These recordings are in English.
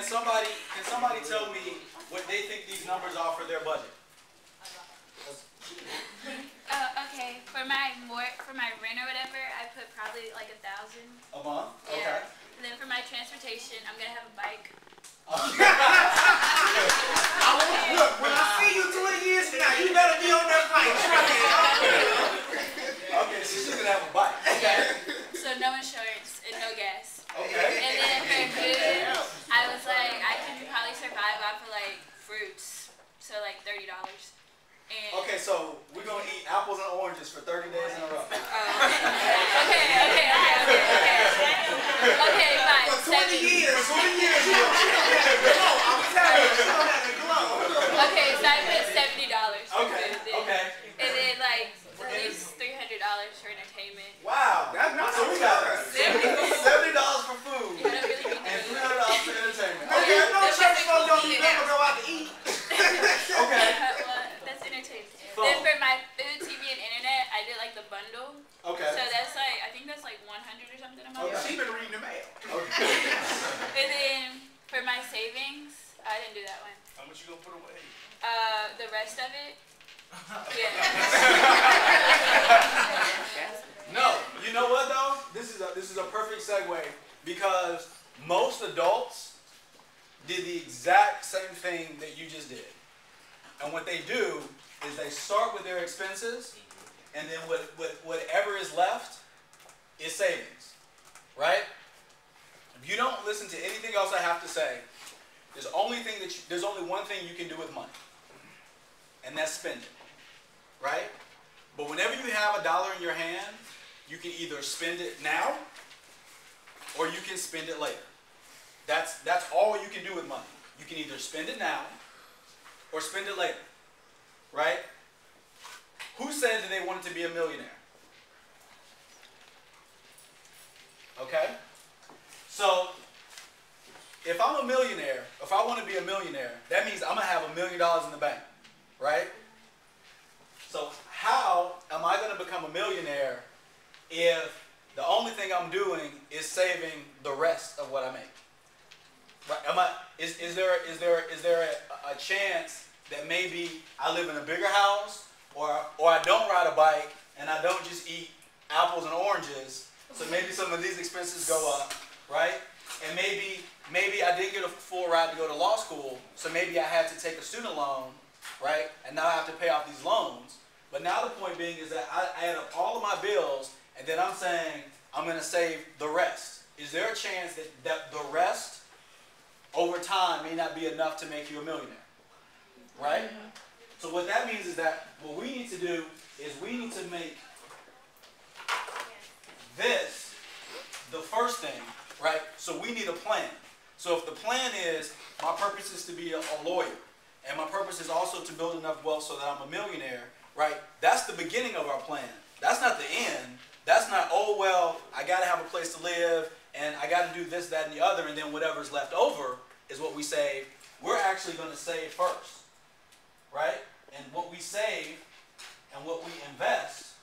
somebody tell me what they think these numbers are for their budget? Okay. For my rent or whatever, I put probably like 1,000 a month. Yeah. Okay. And then for my transportation, I'm gonna have a bike. Look, when I see you 20 years from now, you better be on that bike. Okay, so she's gonna have a bike. Yeah. So no insurance and no gas. Okay. And then for food, I was like, I can probably survive off of like fruits, so like $30. And Okay, so we're gonna eat apples and oranges for 30 days in a row. Okay, fine. For 20 years. You don't have the glow. I'm telling you, you don't have the glow. Okay, so I put $70 for Okay, food then. okay. And then like at least $300 for entertainment. Wow. That's not So we got $70 for food You don't really be and doing $300 for entertainment. Okay, no church folks don't never go out to eat. Okay. Well, that's entertainment. Then for my food, TV, and internet, I did like the bundle. Okay. So that's like, I think that's like 100 or something a month. Yeah, she been reading the mail. Okay. And then for my savings, I didn't do that one. How much you gonna put away? The rest of it, yeah. No, you know what though? This is a perfect segue because most adults did the exact same thing that you just did. And what they do is they start with their expenses, and then whatever is left is savings, right? If you don't listen to anything else I have to say, there's only one thing you can do with money, and that's spend it, right? But whenever you have $1 in your hand, you can either spend it now or you can spend it later. That's all you can do with money. You can either spend it now or spend it later, right? Who said that they wanted to be a millionaire? Okay? So, if I'm a millionaire, if I want to be a millionaire, that means I'm going to have $1 million in the bank, right? So, how am I going to become a millionaire if the only thing I'm doing is saving the rest of what I make? Right? Is there a chance that maybe I live in a bigger house, or I don't ride a bike and I don't just eat apples and oranges? So maybe some of these expenses go up, right? And maybe I didn't get a full ride to go to law school, so maybe I had to take a student loan, right? And now I have to pay off these loans. But now the point being is that I add up all of my bills, and then I'm saying I'm going to save the rest. Is there a chance that the rest over time may not be enough to make you a millionaire? Right? So what that means is that what we need to do is we need to make this the first thing, right? So we need a plan. So if the plan is my purpose is to be a lawyer, and my purpose is also to build enough wealth so that I'm a millionaire, right? That's the beginning of our plan. That's not the end. That's not, oh, well, I got to have a place to live, and I got to do this, that, and the other, and then whatever's left over is what we save. We're actually going to save first, right? And what we save and what we invest,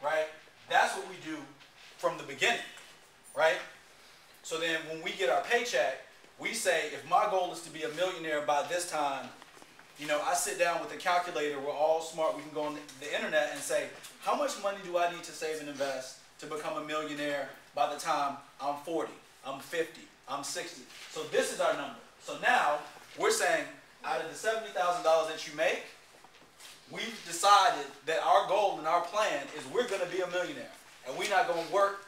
right, that's what we do from the beginning, right? So then when we get our paycheck, we say, if my goal is to be a millionaire by this time, you know, I sit down with a calculator. We're all smart. We can go on the internet and say, how much money do I need to save and invest to become a millionaire by the time I'm 40, I'm 50, I'm 60? So this is our number. So now we're saying, out of the $70,000 that you make, we've decided that our goal and our plan is we're going to be a millionaire. And we're not going to work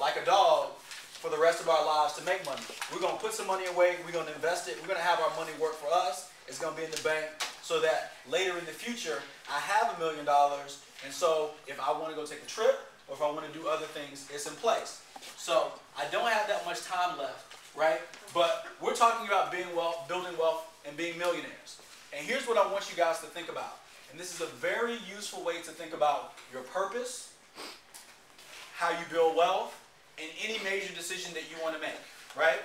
like a dog for the rest of our lives to make money. We're going to put some money away. We're going to invest it. We're going to have our money work for us. It's going to be in the bank so that later in the future, I have $1 million. And so if I want to go take a trip or if I want to do other things, it's in place. So I don't have that much time left, right? But we're talking about building wealth, and being millionaires. And here's what I want you guys to think about. And this is a very useful way to think about your purpose, how you build wealth, and any major decision that you want to make, right?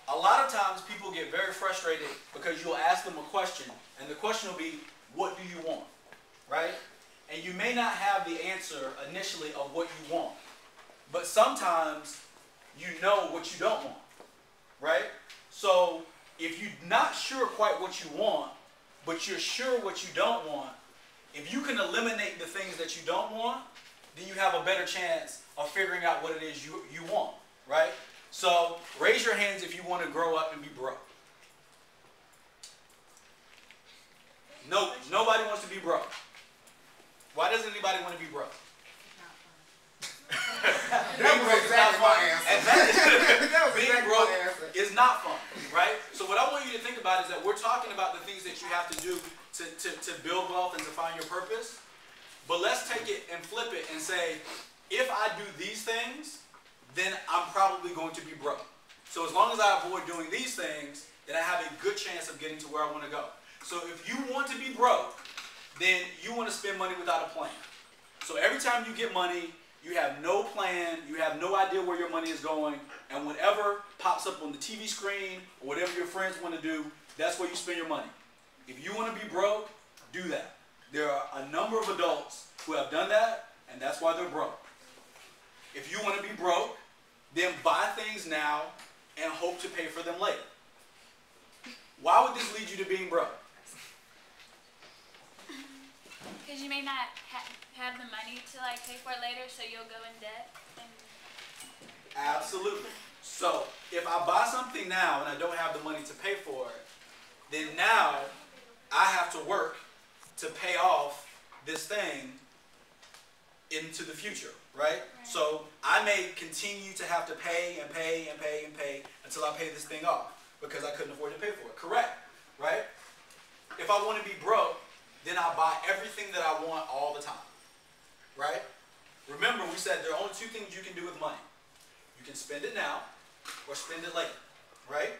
A lot of times people get very frustrated because you'll ask them a question, and the question will be, what do you want, right? And you may not have the answer initially of what you want, but sometimes you know what you don't want, right? So if you're not sure quite what you want, but you're sure what you don't want, if you can eliminate the things that you don't want, then you have a better chance of figuring out what it is you want, right? So raise your hands if you want to grow up and be broke. No, nobody wants to be broke. Why doesn't anybody want to be broke? That was exactly my answer. Being broke is not fun, right? So what I want you to think about is that we're talking about the things that you have to do to build wealth and to find your purpose. But let's take it and flip it and say, if I do these things, then I'm probably going to be broke. So as long as I avoid doing these things, then I have a good chance of getting to where I want to go. So if you want to be broke, then you want to spend money without a plan. So every time you get money, you have no plan, you have no idea where your money is going, and whatever pops up on the TV screen or whatever your friends want to do, that's where you spend your money. If you want to be broke, do that. There are a number of adults who have done that, and that's why they're broke. If you want to be broke, then buy things now and hope to pay for them later. Why would this lead you to being broke? Because you may not have the money to like pay for it later, so you'll go in debt. Absolutely. So if I buy something now and I don't have the money to pay for it, then now I have to work to pay off this thing into the future, right? So I may continue to have to pay and pay and pay and pay until I pay this thing off because I couldn't afford to pay for it. Correct, right? If I want to be broke, then I buy everything that I want all the time, right? Remember, we said there are only two things you can do with money. You can spend it now or spend it later, right?